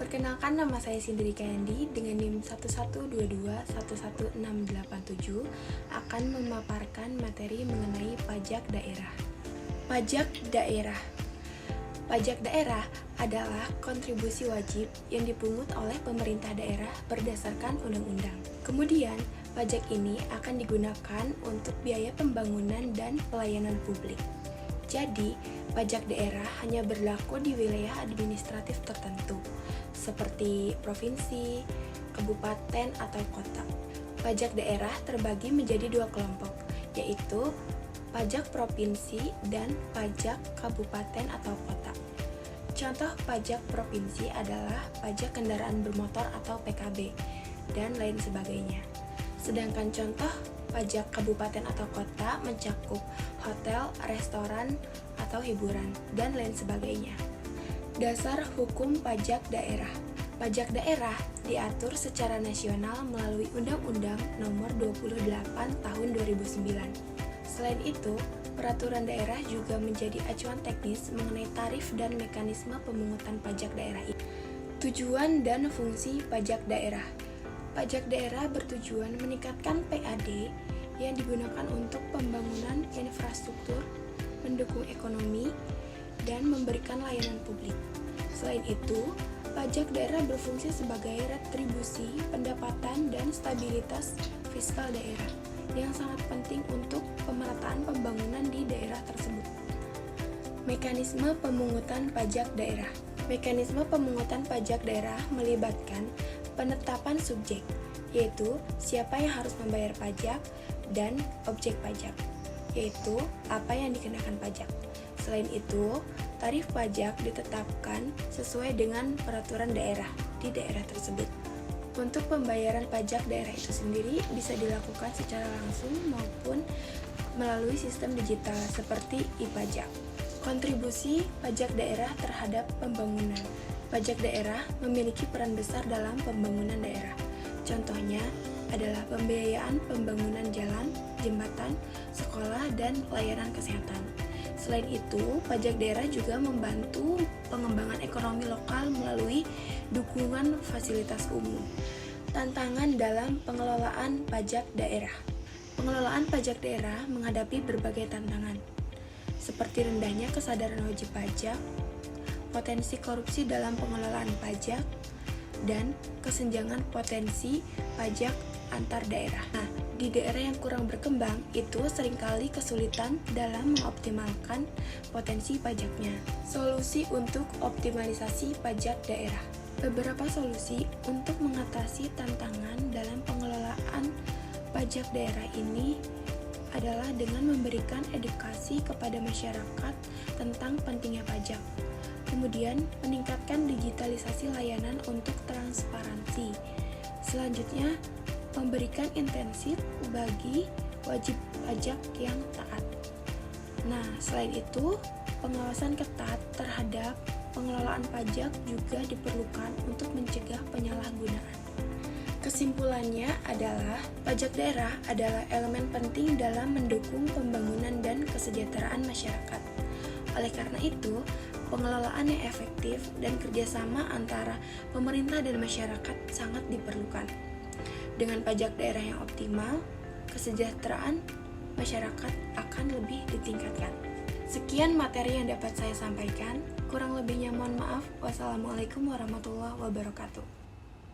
Perkenalkan, nama saya Sindri Kayandi dengan NIM 1122-11687 akan memaparkan materi mengenai pajak daerah. Pajak daerah. Pajak daerah adalah kontribusi wajib yang dipungut oleh pemerintah daerah berdasarkan undang-undang. Kemudian, pajak ini akan digunakan untuk biaya pembangunan dan pelayanan publik. Jadi, pajak daerah hanya berlaku di wilayah administratif tertentu, seperti provinsi, kabupaten, atau kota. Pajak daerah terbagi menjadi dua kelompok, yaitu pajak provinsi dan pajak kabupaten atau kota. Contoh pajak provinsi adalah pajak kendaraan bermotor atau PKB, dan lain sebagainya. Sedangkan contoh pajak kabupaten atau kota mencakup hotel, restoran, atau hiburan, dan lain sebagainya. Dasar hukum pajak daerah. Pajak daerah diatur secara nasional melalui Undang-Undang Nomor 28 Tahun 2009. Selain itu, peraturan daerah juga menjadi acuan teknis mengenai tarif dan mekanisme pemungutan pajak daerah ini. Tujuan dan fungsi pajak daerah. Pajak daerah bertujuan meningkatkan PAD yang digunakan untuk pembangunan infrastruktur, mendukung ekonomi, dan memberikan layanan publik. Selain itu, pajak daerah berfungsi sebagai retribusi pendapatan dan stabilitas fiskal daerah yang sangat penting untuk pemerataan pembangunan di daerah tersebut. Mekanisme pemungutan pajak daerah. Mekanisme pemungutan pajak daerah melibatkan penetapan subjek, yaitu siapa yang harus membayar pajak, dan objek pajak, yaitu apa yang dikenakan pajak. Selain itu, tarif pajak ditetapkan sesuai dengan peraturan daerah di daerah tersebut. Untuk pembayaran pajak daerah itu sendiri bisa dilakukan secara langsung maupun melalui sistem digital seperti e-pajak. Kontribusi pajak daerah terhadap pembangunan. Pajak daerah memiliki peran besar dalam pembangunan daerah. Contohnya adalah pembiayaan pembangunan jalan, jembatan, sekolah, dan layanan kesehatan. Selain itu, pajak daerah juga membantu pengembangan ekonomi lokal melalui dukungan fasilitas umum. Tantangan dalam pengelolaan pajak daerah. Pengelolaan pajak daerah menghadapi berbagai tantangan, seperti rendahnya kesadaran wajib pajak, potensi korupsi dalam pengelolaan pajak, dan kesenjangan potensi pajak antar daerah. Nah, di daerah yang kurang berkembang itu seringkali kesulitan dalam mengoptimalkan potensi pajaknya. Solusi untuk optimalisasi pajak daerah. Beberapa solusi untuk mengatasi tantangan dalam pengelolaan pajak daerah ini adalah dengan memberikan edukasi kepada masyarakat tentang pentingnya pajak. Kemudian, meningkatkan digitalisasi layanan untuk transparansi. Selanjutnya, memberikan intensif bagi wajib pajak yang taat. Nah, selain itu, pengawasan ketat terhadap pengelolaan pajak juga diperlukan untuk mencegah penyalahgunaan. Kesimpulannya adalah, pajak daerah adalah elemen penting dalam mendukung pembangunan dan kesejahteraan masyarakat. Oleh karena itu, pengelolaan yang efektif dan kerjasama antara pemerintah dan masyarakat sangat diperlukan. Dengan pajak daerah yang optimal, kesejahteraan masyarakat akan lebih ditingkatkan. Sekian materi yang dapat saya sampaikan. Kurang lebihnya mohon maaf. Wassalamualaikum warahmatullahi wabarakatuh.